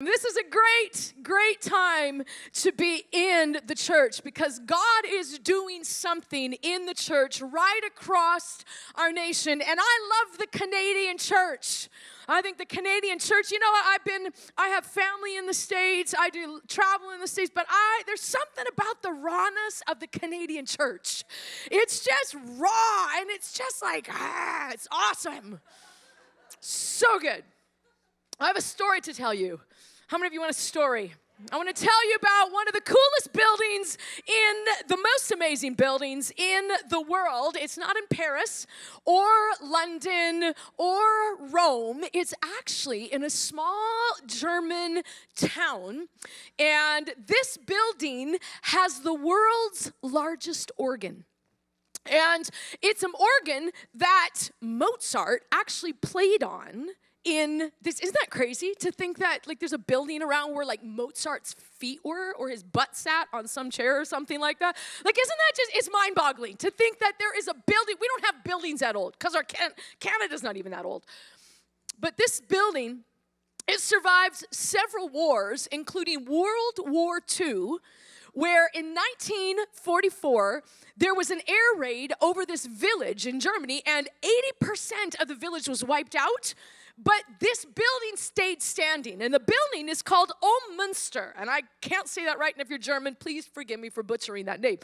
This is a great time to be in the church because God is doing something in the church right across our nation. And I love the Canadian church. I think the Canadian church, I have family in the States, I do travel in the States, but there's something about the rawness of the Canadian church. It's just raw, and it's just like, it's awesome. So good. I have a story to tell you. How many of you want a story? I want to tell you about one of the coolest buildings the most amazing buildings in the world. It's not in Paris or London or Rome. It's actually in a small German town. And this building has the world's largest organ. And it's an organ that Mozart actually played on in this. Isn't that crazy to think that there's a building around where Mozart's feet were or his butt sat on some chair or something like that? Isn't that just, it's mind-boggling to think that there is a building. We don't have buildings that old because Canada's not even that old. But this building, it survived several wars, including World War II, where in 1944, there was an air raid over this village in Germany, and 80% of the village was wiped out. But this building stayed standing, and the building is called Münster. And I can't say that right, and if you're German, please forgive me for butchering that name.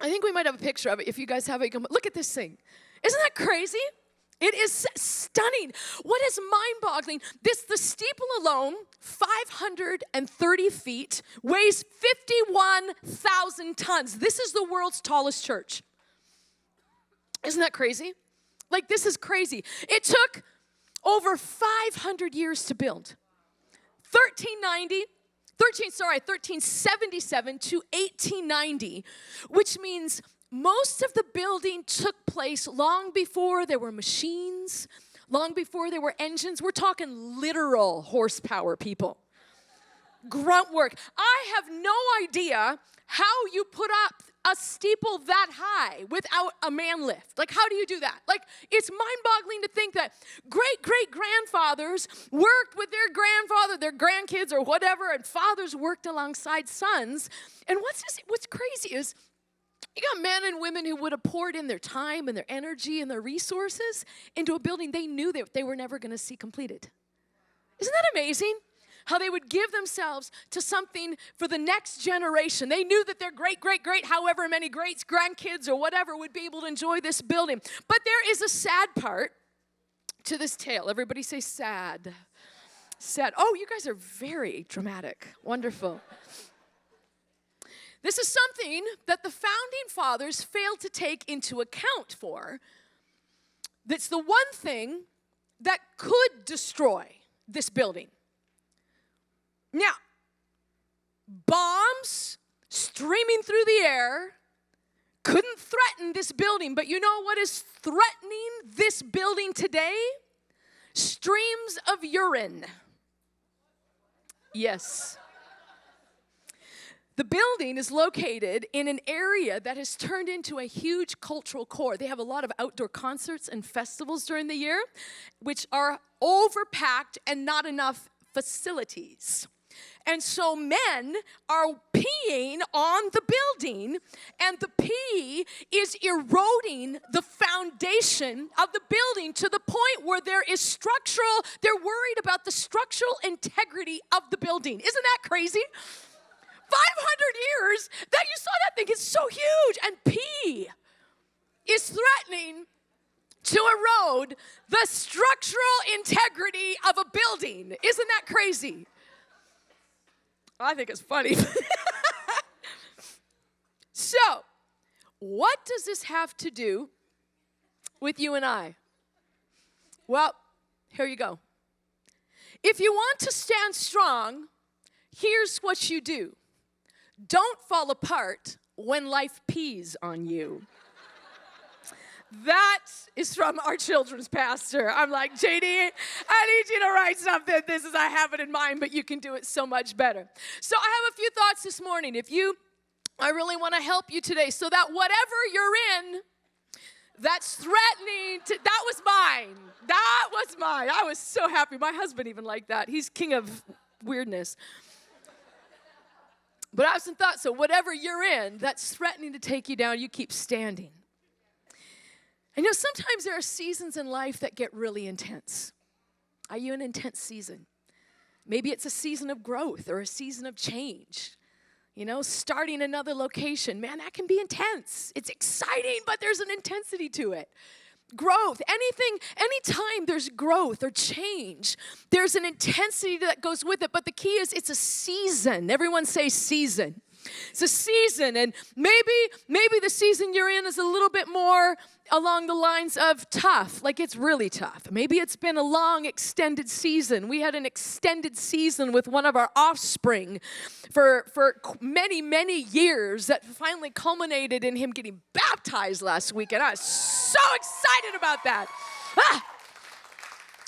I think we might have a picture of it. If you guys have it, look at this thing. Isn't that crazy? It is stunning. What is mind-boggling, the steeple alone, 530 feet, weighs 51,000 tons. This is the world's tallest church. Isn't that crazy? This is crazy. It took over 500 years to build. 1377 to 1890, which means most of the building took place long before there were machines, long before there were engines. We're talking literal horsepower, people. Grunt work. I have no idea how you put up a steeple that high without a man lift. How do you do that? It's mind-boggling to think that great-great-grandfathers worked with their grandfather, their grandkids or whatever, and fathers worked alongside sons. And what's crazy is you got men and women who would have poured in their time and their energy and their resources into a building they knew that they were never going to see completed. Isn't that amazing? How they would give themselves to something for the next generation. They knew that their great, however many greats, grandkids or whatever would be able to enjoy this building. But there is a sad part to this tale. Everybody say sad. Sad. Oh, you guys are very dramatic. Wonderful. This is something that the founding fathers failed to take into account for. That's the one thing that could destroy this building. Now, bombs streaming through the air couldn't threaten this building, but you know what is threatening this building today? Streams of urine. Yes. The building is located in an area that has turned into a huge cultural core. They have a lot of outdoor concerts and festivals during the year, which are overpacked and not enough facilities. And so men are peeing on the building, and the pee is eroding the foundation of the building to the point where they're worried about the structural integrity of the building. Isn't that crazy? 500 years that you saw that thing, it's so huge, and pee is threatening to erode the structural integrity of a building. Isn't that crazy? I think it's funny. So, what does this have to do with you and I? Well, here you go. If you want to stand strong, here's what you do. Don't fall apart when life pees on you. That is from our children's pastor. I'm like, JD, I need you to write something. I have it in mind, but you can do it so much better. So I have a few thoughts this morning. I really want to help you today so that whatever you're in, that's threatening to, that was mine. That was mine. I was so happy. My husband even liked that. He's king of weirdness. But I often thought, so whatever you're in that's threatening to take you down, you keep standing. And sometimes there are seasons in life that get really intense. Are you in an intense season? Maybe it's a season of growth or a season of change. Starting another location. Man, that can be intense. It's exciting, but there's an intensity to it. Growth, anytime there's growth or change, there's an intensity that goes with it. But the key is it's a season. Everyone say season. It's a season, and maybe the season you're in is a little bit more along the lines of tough, like it's really tough. Maybe it's been a long, extended season. We had an extended season with one of our offspring for many, many years that finally culminated in him getting baptized last week, and I was so excited about that.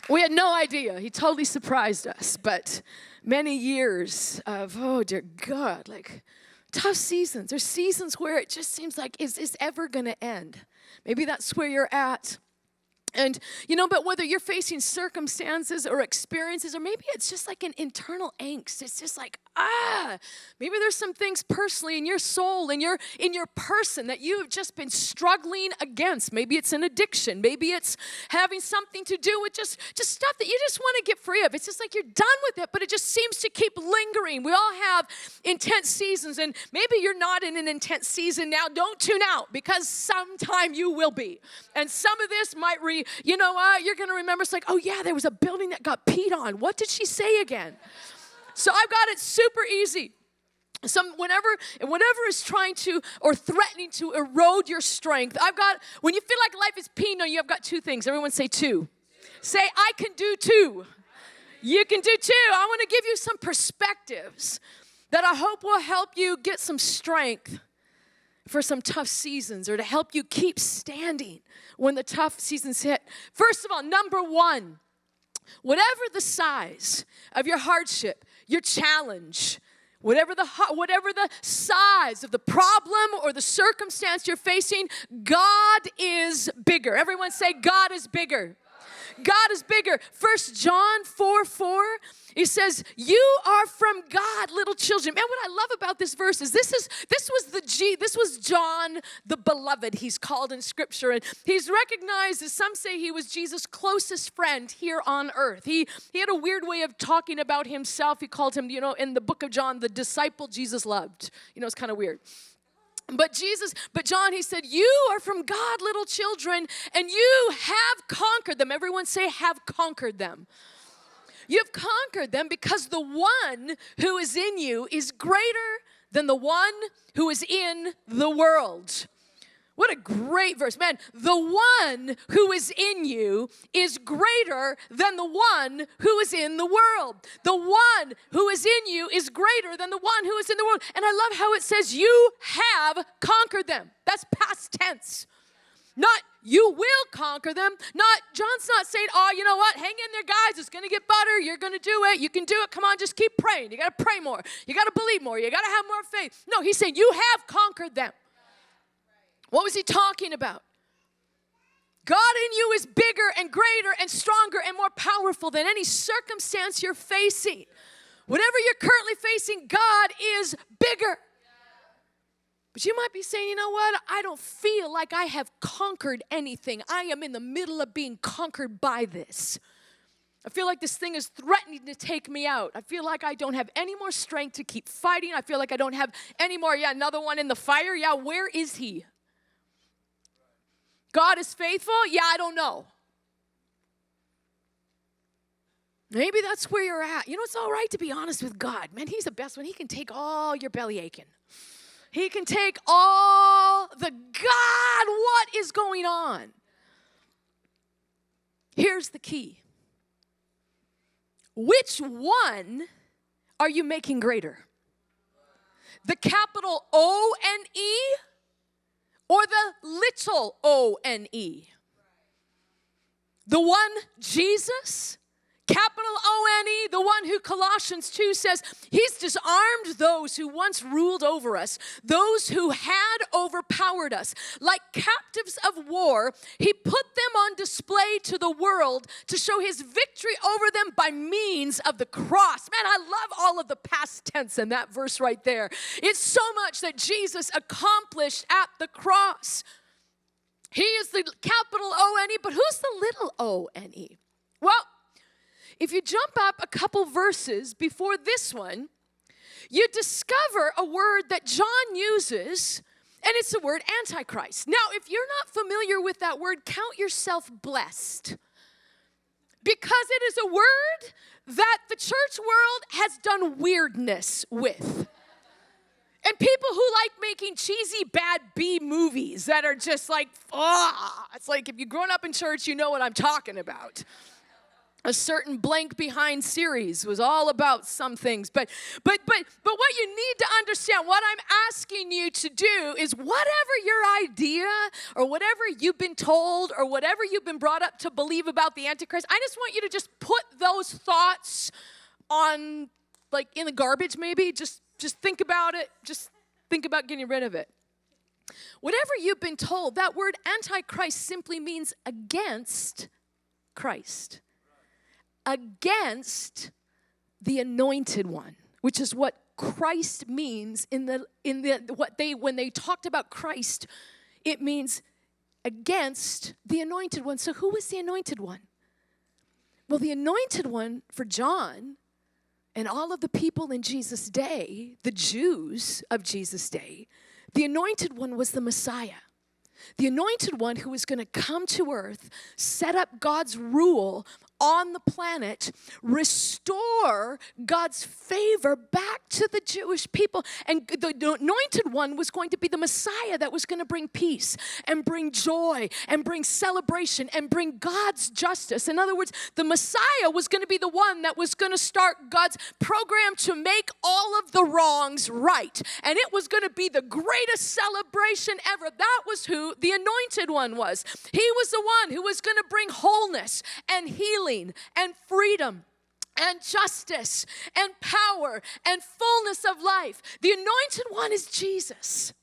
We had no idea. He totally surprised us, but many years of, oh dear God, like tough seasons. There's seasons where it just seems like, is this ever going to end? Maybe that's where you're at. And, but whether you're facing circumstances or experiences, or maybe it's just like an internal angst. It's just like, maybe there's some things personally in your soul, in your person that you've just been struggling against. Maybe it's an addiction. Maybe it's having something to do with just stuff that you just want to get free of. It's just like you're done with it, but it just seems to keep lingering. We all have intense seasons, and maybe you're not in an intense season now. Don't tune out, because sometime you will be. And some of this might you're going to remember, it's like, oh yeah, there was a building that got peed on. What did she say again? So I've got it super easy. Whenever is trying to or threatening to erode your strength, when you feel like life is peeing on you, I've got two things. Everyone say two. Say, I can do two. You can do two. I want to give you some perspectives that I hope will help you get some strength for some tough seasons, or to help you keep standing when the tough seasons hit. First of all, number one, whatever the size of your hardship, your challenge, whatever the size of the problem or the circumstance you're facing, God is bigger. Everyone say, God is bigger. God is bigger. 1 John 4:4, he says, you are from God, little children. Man, what I love about this verse is this was John the beloved, he's called in Scripture. And he's recognized, as some say, he was Jesus' closest friend here on earth. He had a weird way of talking about himself. He called him, in the book of John, the disciple Jesus loved. It's kind of weird. But John, he said, you are from God, little children, and you have conquered them. Everyone say, have conquered them. You've conquered them because the one who is in you is greater than the one who is in the world. What a great verse. Man, the one who is in you is greater than the one who is in the world. The one who is in you is greater than the one who is in the world. And I love how it says you have conquered them. That's past tense. Not you will conquer them. John's not saying, oh, you know what? Hang in there, guys. It's going to get better. You're going to do it. You can do it. Come on, just keep praying. You got to pray more. You got to believe more. You got to have more faith. No, he's saying you have conquered them. What was he talking about? God in you is bigger and greater and stronger and more powerful than any circumstance you're facing. Whatever you're currently facing, God is bigger. But you might be saying, you know what? I don't feel like I have conquered anything. I am in the middle of being conquered by this. I feel like this thing is threatening to take me out. I feel like I don't have any more strength to keep fighting. I feel like I don't have any more, another one in the fire. Where is he? God is faithful? I don't know. Maybe that's where you're at. It's all right to be honest with God. Man, he's the best one. He can take all your belly aching. He can take all the, God, what is going on? Here's the key. Which one are you making greater? The capital O-N-E? Or the little O-N-E? The one, Jesus, Capital O-N-E, the one who Colossians 2 says, he's disarmed those who once ruled over us, those who had overpowered us. Like captives of war, he put them on display to the world to show his victory over them by means of the cross. Man, I love all of the past tense in that verse right there. It's so much that Jesus accomplished at the cross. He is the capital O-N-E, but who's the little O-N-E? Well, if you jump up a couple verses before this one, you discover a word that John uses, and it's the word Antichrist. Now, if you're not familiar with that word, count yourself blessed, because it is a word that the church world has done weirdness with. And people who like making cheesy bad B movies that are just like, it's like if you've grown up in church, you know what I'm talking about. A certain Blank Behind series was all about some things. But what you need to understand, what I'm asking you to do is whatever your idea or whatever you've been told or whatever you've been brought up to believe about the Antichrist, I just want you to just put those thoughts on, like, in the garbage maybe. Just think about it. Just think about getting rid of it. Whatever you've been told, that word Antichrist simply means against Christ. Against the anointed one, which is what Christ means when they talked about Christ, it means against the anointed one. So who was the anointed one? Well, the anointed one for John and all of the people in Jesus' day, the Jews of Jesus' day, the anointed one was the Messiah. The anointed one who was going to come to earth, set up God's rule on the planet, restore God's favor back to the Jewish people. And the anointed one was going to be the Messiah that was going to bring peace and bring joy and bring celebration and bring God's justice. In other words, the Messiah was going to be the one that was going to start God's program to make all of the wrongs right. And it was going to be the greatest celebration ever. That was who the anointed one was. He was the one who was going to bring wholeness and healing and freedom and justice and power and fullness of life. The anointed one is Jesus.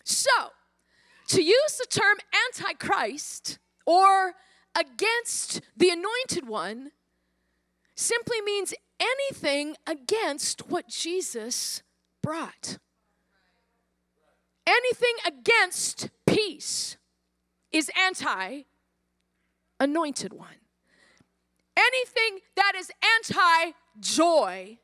So, to use the term Antichrist or against the anointed one simply means anything against what Jesus brought. Anything against peace is anti-anointed one. Anything that is anti-joy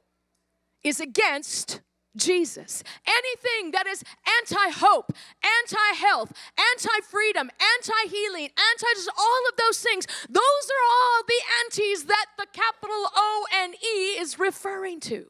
is against Jesus. Anything that is anti-hope, anti-health, anti-freedom, anti-healing, just all of those things, those are all the antis that the capital O-N-E is referring to.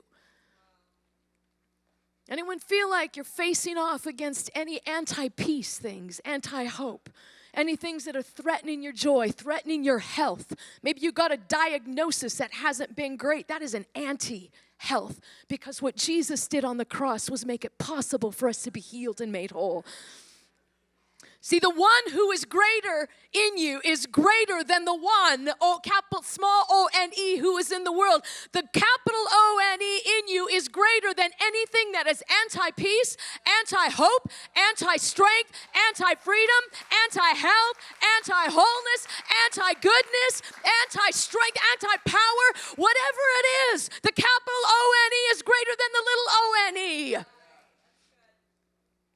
Anyone feel like you're facing off against any anti-peace things, anti-hope? Any things that are threatening your joy, threatening your health? Maybe you got a diagnosis that hasn't been great. That is an anti-health, because what Jesus did on the cross was make it possible for us to be healed and made whole. See, the one who is greater in you is greater than the one, small O-N-E, who is in the world. The capital O-N-E in you is greater than anything that is anti-peace, anti-hope, anti-strength, anti-freedom, anti-health, anti-wholeness, anti-goodness, anti-strength, anti-power, whatever it is. The capital O-N-E is greater than the little O-N-E.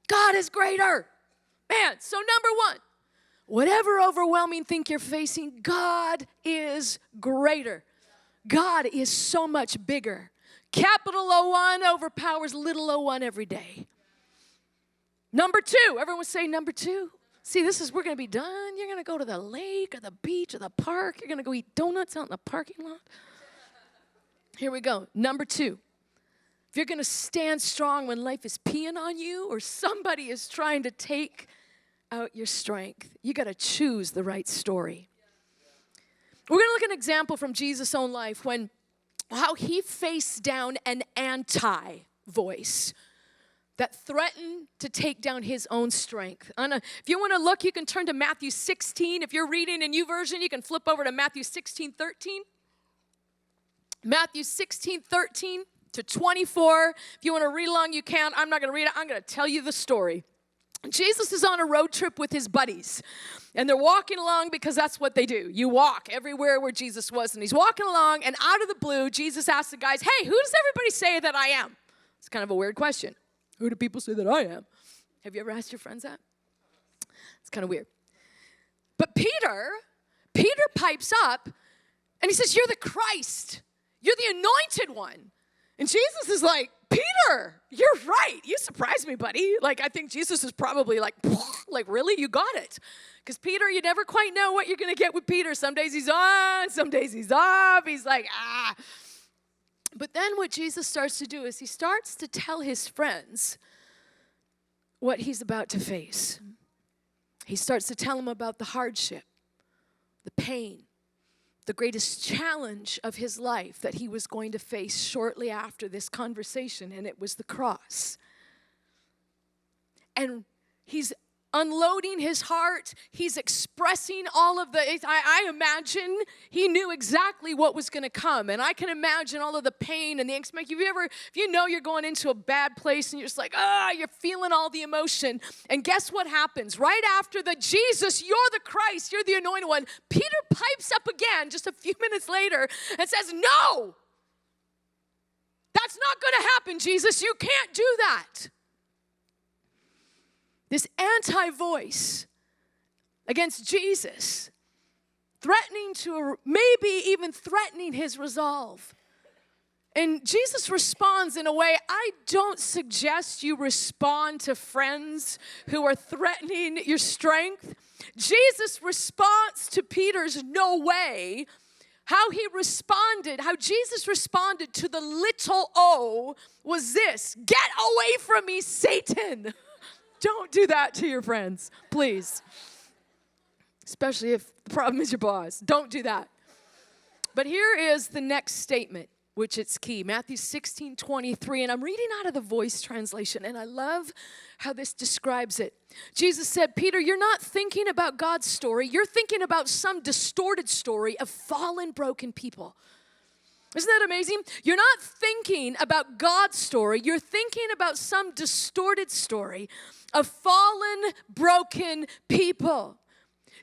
God is greater. Man, so number one, whatever overwhelming thing you're facing, God is greater. God is so much bigger. Capital O-1 overpowers little O-1 every day. Number two, everyone say number two. See, we're going to be done. You're going to go to the lake or the beach or the park. You're going to go eat donuts out in the parking lot. Here we go. Number two. If you're going to stand strong when life is peeing on you or somebody is trying to take out your strength, you got to choose the right story. We're going to look at an example from Jesus' own life how he faced down an anti-voice that threatened to take down his own strength. If you want to look, you can turn to Matthew 16. If you're reading a new version, you can flip over to Matthew 16:13. Matthew 16:13 to 24. If you want to read along, you can. I'm not going to read it. I'm going to tell you the story. Jesus is on a road trip with his buddies, and they're walking along because that's what they do. You walk everywhere where Jesus was, and he's walking along, and out of the blue, Jesus asks the guys, hey, who does everybody say that I am? It's kind of a weird question. Who do people say that I am? Have you ever asked your friends that? It's kind of weird. But Peter pipes up, and he says, you're the Christ. You're the anointed one. And Jesus is like, Peter, you're right. You surprised me, buddy. Like, I think Jesus is probably like, really? You got it. Because Peter, you never quite know what you're going to get with Peter. Some days he's on, some days he's off. He's like, ah. But then what Jesus starts to do is he starts to tell his friends what he's about to face. He starts to tell them about the hardship, the pain, the greatest challenge of his life that he was going to face shortly after this conversation, and it was the cross. And he's unloading his heart. He's expressing all of the, I imagine he knew exactly what was going to come. And I can imagine all of the pain and the anxiety. If you know you're going into a bad place and you're just like, you're feeling all the emotion. And guess what happens? Right after the Jesus, you're the Christ, you're the anointed one, Peter pipes up again just a few minutes later and says, no, that's not going to happen, Jesus. You can't do that. This anti-voice against Jesus, maybe even threatening his resolve. And Jesus responds in a way, I don't suggest you respond to friends who are threatening your strength. Jesus' response to Peter's no way, how Jesus responded to the little O was this: get away from me, Satan. Don't do that to your friends, please. Especially if the problem is your boss. Don't do that. But here is the next statement, which it's key. Matthew 16:23, and I'm reading out of the Voice translation, and I love how this describes it. Jesus said, Peter, you're not thinking about God's story. You're thinking about some distorted story of fallen, broken people. Isn't that amazing? You're not thinking about God's story. You're thinking about some distorted story of fallen, broken people.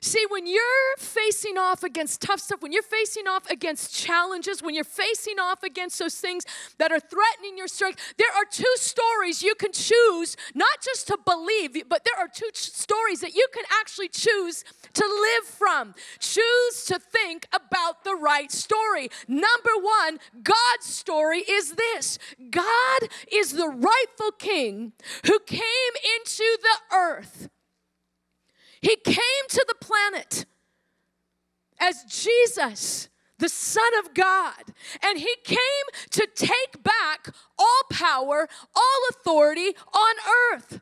See, when you're facing off against tough stuff, when you're facing off against challenges, when you're facing off against those things that are threatening your strength, there are two stories you can choose, not just to believe, but there are two stories that you can actually choose to live from. Choose to think about the right story. Number one, God's story is this: God is the rightful king who came into the earth. He came to the planet as Jesus, the Son of God, and he came to take back all power, all authority on earth.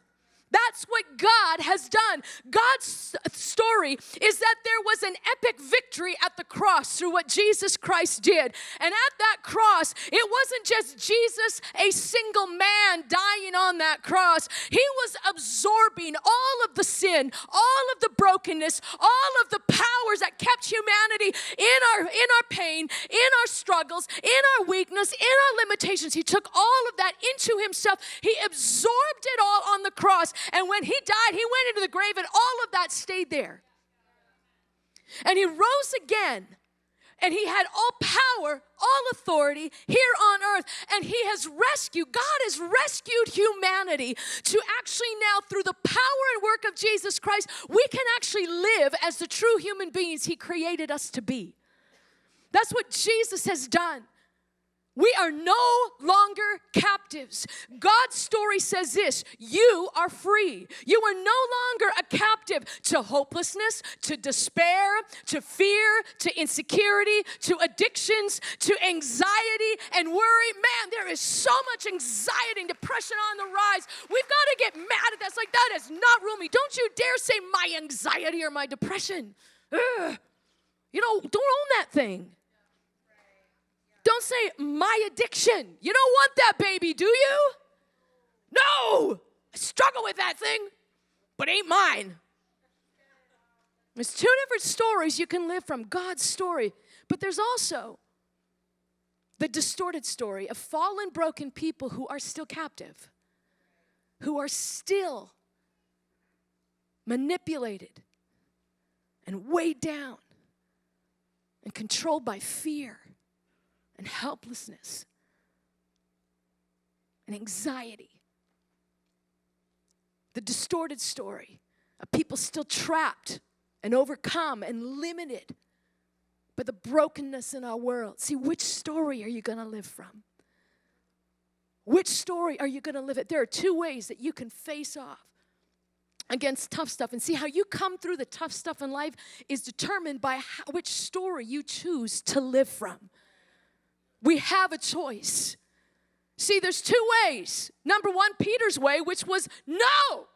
That's what God has done. God's story is that there was an epic victory at the cross through what Jesus Christ did. And at that cross, it wasn't just Jesus, a single man dying on that cross. He was absorbing all of the sin, all of the brokenness, all of the powers that kept humanity in our pain, in our struggles, in our weakness, in our limitations. He took all of that into himself. He absorbed it all on the cross. And when he died, he went into the grave, and all of that stayed there. And he rose again, and he had all power, all authority here on earth. And God has rescued humanity to actually now, through the power and work of Jesus Christ, we can actually live as the true human beings he created us to be. That's what Jesus has done. We are no longer captives. God's story says this: you are free. You are no longer a captive to hopelessness, to despair, to fear, to insecurity, to addictions, to anxiety and worry. Man, there is so much anxiety and depression on the rise. We've got to get mad at that. It's like, that is not roomy. Don't you dare say my anxiety or my depression. Ugh. Don't own that thing. Don't say my addiction. You don't want that baby, do you? No. I struggle with that thing, but ain't mine. There's two different stories you can live from. God's story. But there's also The distorted story of fallen, broken people who are still captive, who are still manipulated and weighed down and controlled by fear and helplessness and anxiety. The distorted story of people still trapped and overcome and limited by the brokenness in our world. See, which story are you going to live from? Which story are you going to live it? There are two ways that you can face off against tough stuff. And see, how you come through the tough stuff in life is determined by which story you choose to live from. We have a choice. See, there's two ways. Number one, Peter's way, which was no.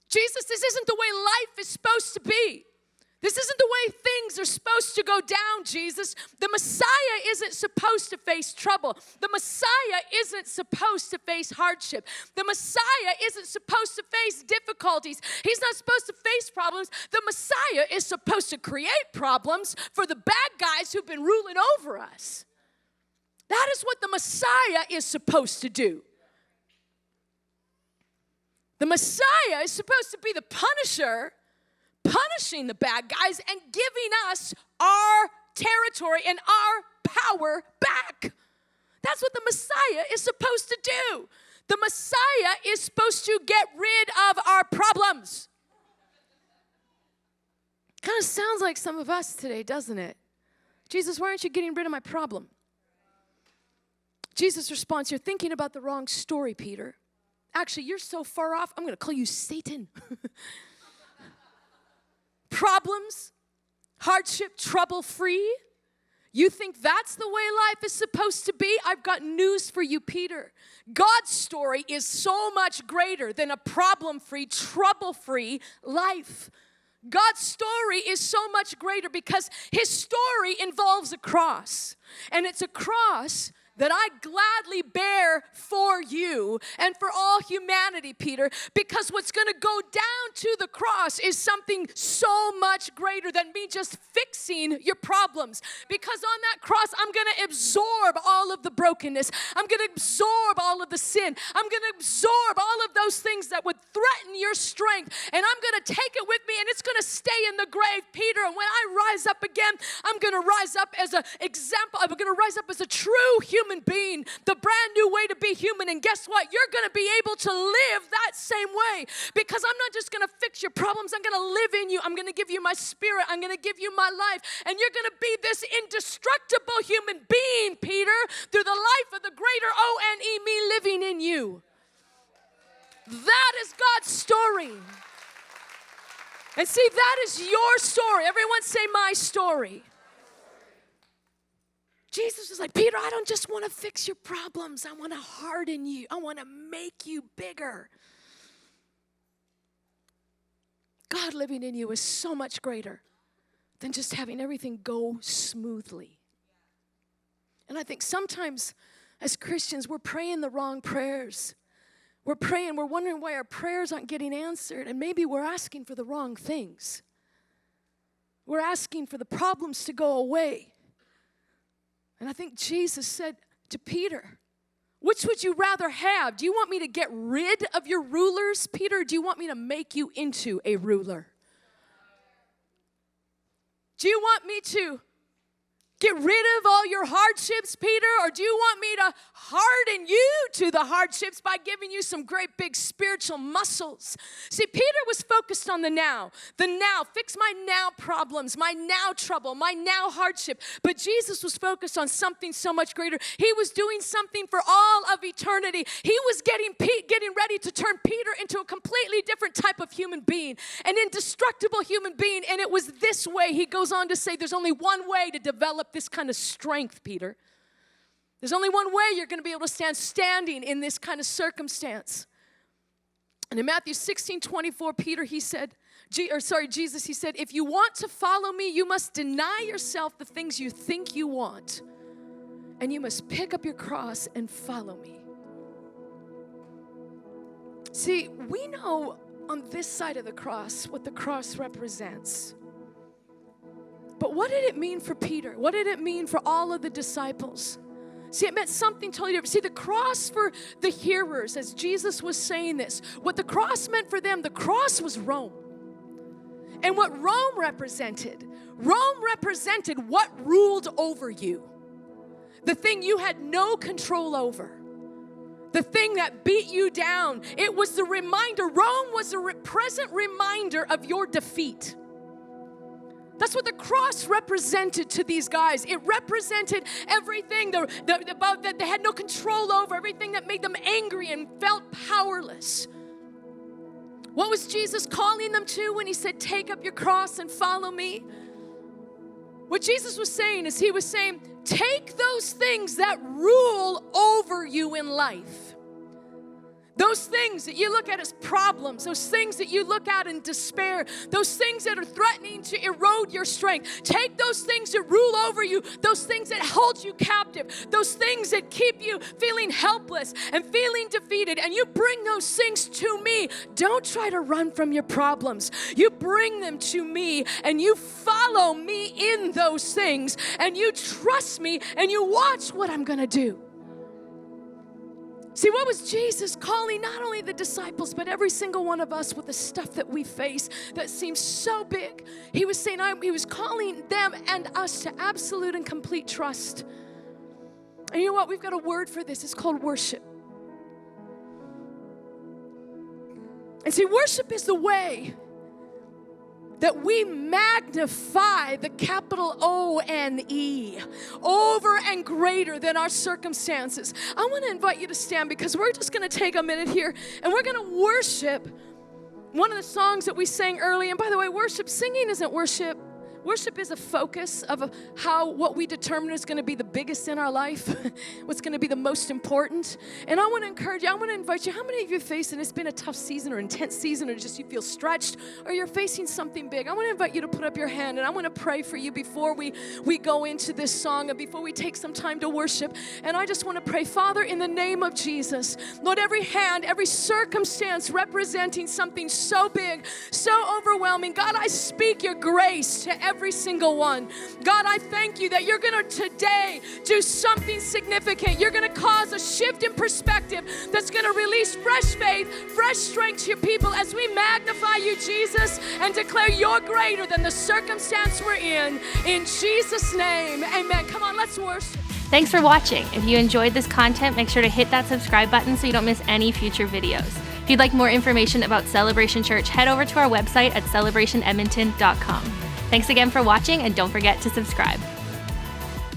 Jesus, this isn't the way life is supposed to be. This isn't the way things are supposed to go down, Jesus. The Messiah isn't supposed to face trouble. The Messiah isn't supposed to face hardship. The Messiah isn't supposed to face difficulties. He's not supposed to face problems. The Messiah is supposed to create problems for the bad guys who've been ruling over us. That is what the Messiah is supposed to do. The Messiah is supposed to be the punisher, punishing the bad guys and giving us our territory and our power back. That's what the Messiah is supposed to do. The Messiah is supposed to get rid of our problems. Kind of sounds like some of us today, doesn't it? Jesus, why aren't you getting rid of my problem? Jesus' response, you're thinking about the wrong story, Peter. Actually, you're so far off, I'm going to call you Satan. Problems, hardship, trouble-free. You think that's the way life is supposed to be? I've got news for you, Peter. God's story is so much greater than a problem-free, trouble-free life. God's story is so much greater because his story involves a cross. And it's a cross that I gladly bear for you and for all humanity, Peter, because what's going to go down to the cross is something so much greater than me just fixing your problems. Because on that cross, I'm going to absorb all of the brokenness. I'm going to absorb all of the sin. I'm going to absorb all of those things that would threaten your strength, and I'm going to take it with me, and it's going to stay in the grave, Peter. And when I rise up again, I'm going to rise up as an example. I'm going to rise up as a true human being, the brand new way to be human. And guess what? You're going to be able to live that same way, because I'm not just going to fix your problems. I'm going to live in you. I'm going to give you my spirit. I'm going to give you my life, and you're going to be this indestructible human being, Peter, through the life of the greater O-N-E, me living in you. That is God's story. And see, that is your story. Everyone say my story. Jesus was like, Peter, I don't just want to fix your problems. I want to harden you. I want to make you bigger. God living in you is so much greater than just having everything go smoothly. And I think sometimes as Christians, we're praying the wrong prayers. We're praying, we're wondering why our prayers aren't getting answered, and maybe we're asking for the wrong things. We're asking for the problems to go away. And I think Jesus said to Peter, which would you rather have? Do you want me to get rid of your rulers, Peter, or do you want me to make you into a ruler? Do you want me to get rid of all your hardships, Peter, or do you want me to harden you to the hardships by giving you some great big spiritual muscles? See, Peter was focused on the now, fix my now problems, my now trouble, my now hardship. But Jesus was focused on something so much greater. He was doing something for all of eternity. He was getting ready to turn Peter into a completely different type of human being, an indestructible human being. And it was this way. He goes on to say, there's only one way to develop this kind of strength, Peter. There's only one way you're going to be able to standing in this kind of circumstance. And in Matthew 16:24, Jesus, he said, if you want to follow me, you must deny yourself the things you think you want, and you must pick up your cross and follow me. See, we know on this side of the cross what the cross represents. But what did it mean for Peter? What did it mean for all of the disciples? See, it meant something totally different. See, the cross for the hearers, as Jesus was saying this, what the cross meant for them, the cross was Rome. And what Rome represented what ruled over you. The thing you had no control over. The thing that beat you down. It was the reminder. Rome was a present reminder of your defeat. That's what the cross represented to these guys. It represented everything that they had no control over, everything that made them angry and felt powerless. What was Jesus calling them to when he said, take up your cross and follow me? What Jesus was saying is he was saying, take those things that rule over you in life. Those things that you look at as problems, those things that you look at in despair, those things that are threatening to erode your strength. Take those things that rule over you, those things that hold you captive, those things that keep you feeling helpless and feeling defeated, and you bring those things to me. Don't try to run from your problems. You bring them to me, and you follow me in those things, and you trust me, and you watch what I'm going to do. See, what was Jesus calling not only the disciples, but every single one of us with the stuff that we face that seems so big? He was saying, he was calling them and us to absolute and complete trust. And you know what? We've got a word for this. It's called worship. And see, worship is the way that we magnify the capital O-N-E over and greater than our circumstances. I want to invite you to stand because we're just going to take a minute here and we're going to worship one of the songs that we sang early. And by the way, singing isn't worship. Worship is a focus of what we determine is going to be the biggest in our life, what's going to be the most important. And I want to encourage you, I want to invite you, how many of you are facing, it's been a tough season or intense season or just you feel stretched or you're facing something big? I want to invite you to put up your hand and I want to pray for you before we go into this song and before we take some time to worship. And I just want to pray, Father, in the name of Jesus, Lord, every hand, every circumstance representing something so big, so overwhelming, God, I speak your grace to every single one. God, I thank you that you're going to today do something significant. You're going to cause a shift in perspective that's going to release fresh faith, fresh strength to your people as we magnify you, Jesus, and declare you're greater than the circumstance we're in. In Jesus' name, amen. Come on, let's worship. Thanks for watching. If you enjoyed this content, make sure to hit that subscribe button so you don't miss any future videos. If you'd like more information about Celebration Church, head over to our website at celebrationedmonton.com. Thanks again for watching, and don't forget to subscribe.